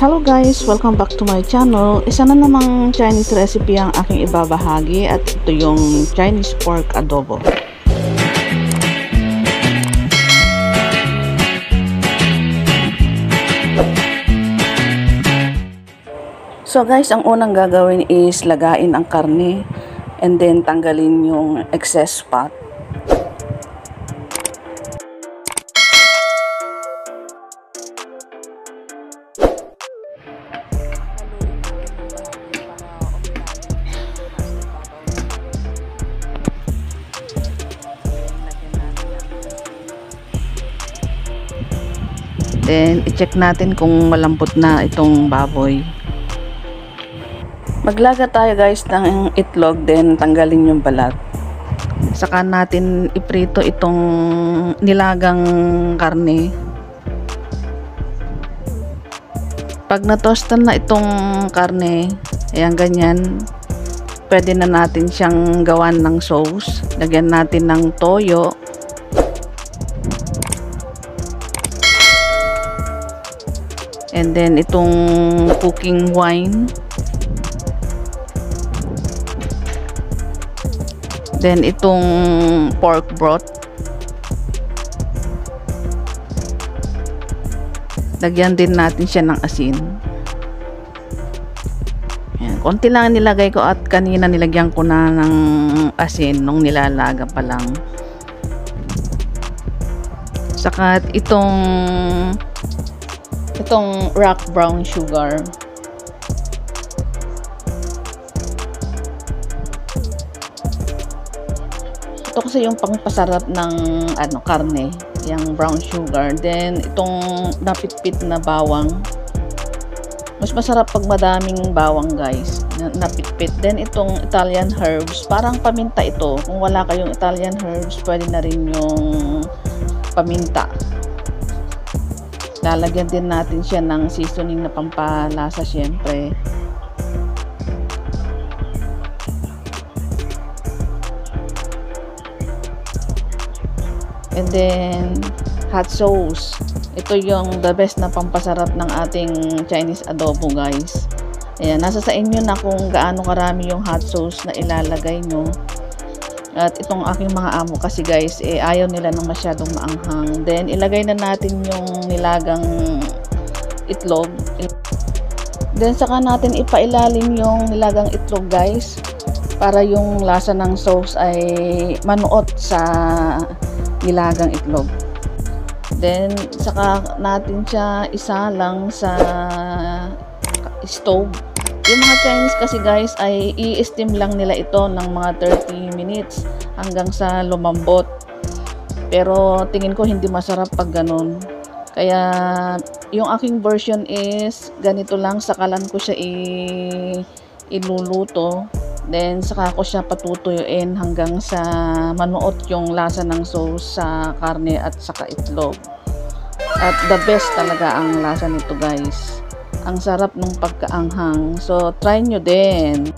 Hello guys! Welcome back to my channel. Isa na namang Chinese recipe ang aking ibabahagi at ito yung Chinese pork adobo. So guys, ang unang gagawin is lagain ang karne and then tanggalin yung excess fat. Then, i-check natin kung malambot na itong baboy. Maglaga tayo guys ng itlog, then tanggalin yung balat. Saka natin iprito itong nilagang karne. Pag natostan na itong karne, ayan ganyan, pwede na natin siyang gawan ng sauce. Lagyan natin ng toyo. And then itong cooking wine. Then itong pork broth. Lagyan din natin siya ng asin. Ayan, konti lang nilagay ko at kanina nilagyan ko na ng asin nung nilalaga pa lang. Saka itong rock brown sugar. Ito kasi yung pangpasarap ng karne, yung brown sugar. Then itong napitpit na bawang. Mas masarap pag madaming bawang guys, napitpit. Then itong Italian herbs, parang paminta ito. Kung wala kayong Italian herbs, pwede na rin yung paminta. Lalagyan din natin siya ng seasoning na pampalasa syempre. And then hot sauce. Ito yung the best na pampasarap ng ating Chinese adobo guys. Ayan, nasa sa inyo na kung gaano karami yung hot sauce na ilalagay nyo. At itong aking mga amo kasi guys, ayaw nila ng masyadong maanghang. Then, ilagay na natin yung nilagang itlog. Then, saka natin ipailalim yung nilagang itlog guys. Para yung lasa ng sauce ay manuot sa nilagang itlog. Then, saka natin siya isa lang sa stove. Yung mga Chinese kasi guys ay i-steam lang nila ito ng mga 30 minutes hanggang sa lumambot. Pero tingin ko hindi masarap pag ganun. Kaya yung aking version is ganito lang, sakalan ko siya iluluto. Then saka ko siya patutuyuin hanggang sa manuot yung lasa ng sauce sa karne at saka itlog. At the best talaga ang lasa nito guys. Ang sarap ng pagkaanghang. So, try nyo din.